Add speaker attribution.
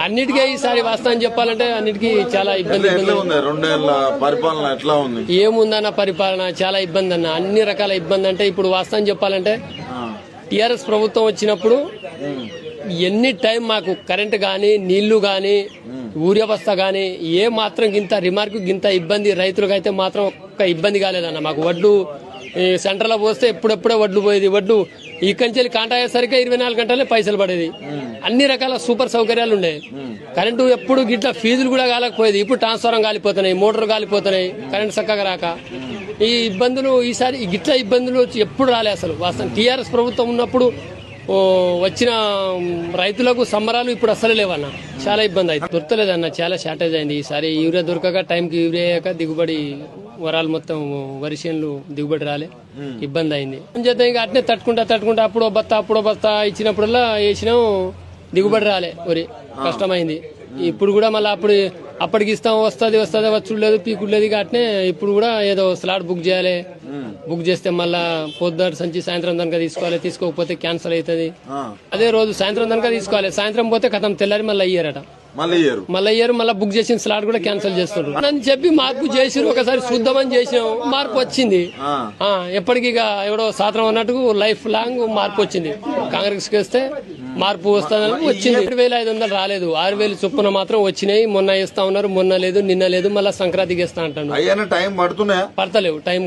Speaker 1: అన్నిటికీ ఈసారి వాస్తవం చెప్పాలంటే అన్నిటికీ చాలా ఇబ్బంది
Speaker 2: ఉంది. 2 ఏళ్ల పరిపాలన ఎట్లా ఉంది?
Speaker 1: ఏముందన్న పరిపాలన చాలా ఇబ్బంది అన్న, అన్ని రకాల ఇబ్బంది. అంటే ఇప్పుడు వాస్తవం చెప్పాలంటే టీఆర్ఎస్ ప్రభుత్వం వచ్చినప్పుడు ఎన్ని టైం మాకు కరెంట్ గాని నీళ్లు గాని ఊరి వ్యవస్థ గాని ఏ మాత్రం గింత రిమార్క్ గింత ఇబ్బంది రైతులకు అయితే మాత్రం ఒక్క ఇబ్బంది కాలేదన్న. మాకు వడ్లు సెంటర్లో పోస్తే ఎప్పుడెప్పుడే వడ్లు పోయేది. వడ్లు ఇక్కడి కాంటా అయ్యేసరికి 24 గంటలే పైసలు పడేది. అన్ని రకాల సూపర్ సౌకర్యాలు ఉండే. కరెంటు ఎప్పుడు గిట్ల ఫీజులు కూడా కాలేకపోయేది. ఇప్పుడు ట్రాన్స్ఫారం కాలిపోతున్నాయి, మోటార్ కాలిపోతున్నాయి, కరెంట్ చక్కగా రాక ఈ ఇబ్బందులు ఈసారి గిట్ల ఇబ్బందులు ఎప్పుడు రాలే అసలు. వాస్తవం టీఆర్ఎస్ ప్రభుత్వం ఉన్నప్పుడు వచ్చిన రైతులకు సంబరాలు ఇప్పుడు అసలు లేవన్న. చాలా ఇబ్బంది అయితే దొరకలేదన్న, చాలా షార్టేజ్ అయింది. ఈసారి యూరియా దొరకక టైంకి యూరియా అయ్యాక దిగుబడి వరాలు మొత్తం వరి చేనులు దిగుబడి రాలే, ఇబ్బంది అయింది. చేత ఇంకా అట్నే తట్టుకుంటా అప్పుడో బస్తా ఇచ్చినప్పుడల్లా వేసినాం, దిగుబడి రాలే, వరి కష్టమైంది. ఇప్పుడు కూడా మళ్ళీ అప్పటికి ఇస్తాం, వస్తుంది వచ్చుడు లేదు, పీకుడు లేదు. అట్నే ఇప్పుడు కూడా ఏదో స్లాట్ బుక్ చేయాలి. బుక్ చేస్తే మళ్ళా పొద్దున్న సంచి సాయంత్రం దానికా తీసుకోవాలి, తీసుకోకపోతే క్యాన్సిల్ అవుతుంది. అదే రోజు సాయంత్రం దానికా తీసుకోవాలి, సాయంత్రం పోతే కథం తెల్లారి మళ్ళీ అయ్యారట, మళ్ళీ బుక్ చేసిన స్లాట్ కూడా క్యాన్సిల్ చేస్తున్నారు అని చెప్పి మార్పు చేసి ఒకసారి చూద్దామని చేసినాం. మార్పు వచ్చింది. ఎప్పటికీ ఎవడో సాత్రం అన్నట్టు లైఫ్ లాంగ్ మార్పు వచ్చింది. కాంగ్రెస్ కి వస్తే మార్పు వస్తుందని వచ్చింది. 7,500 రాలేదు, 6,000 చొప్పున మాత్రం వచ్చినాయి. మొన్న ఇస్తా ఉన్నారు, మొన్న లేదు, నిన్న లేదు, మళ్ళీ సంక్రాంతికి ఇస్తా అంటాను.
Speaker 2: టైం పడుతున్నాయా?
Speaker 1: పడతలేవు, టైం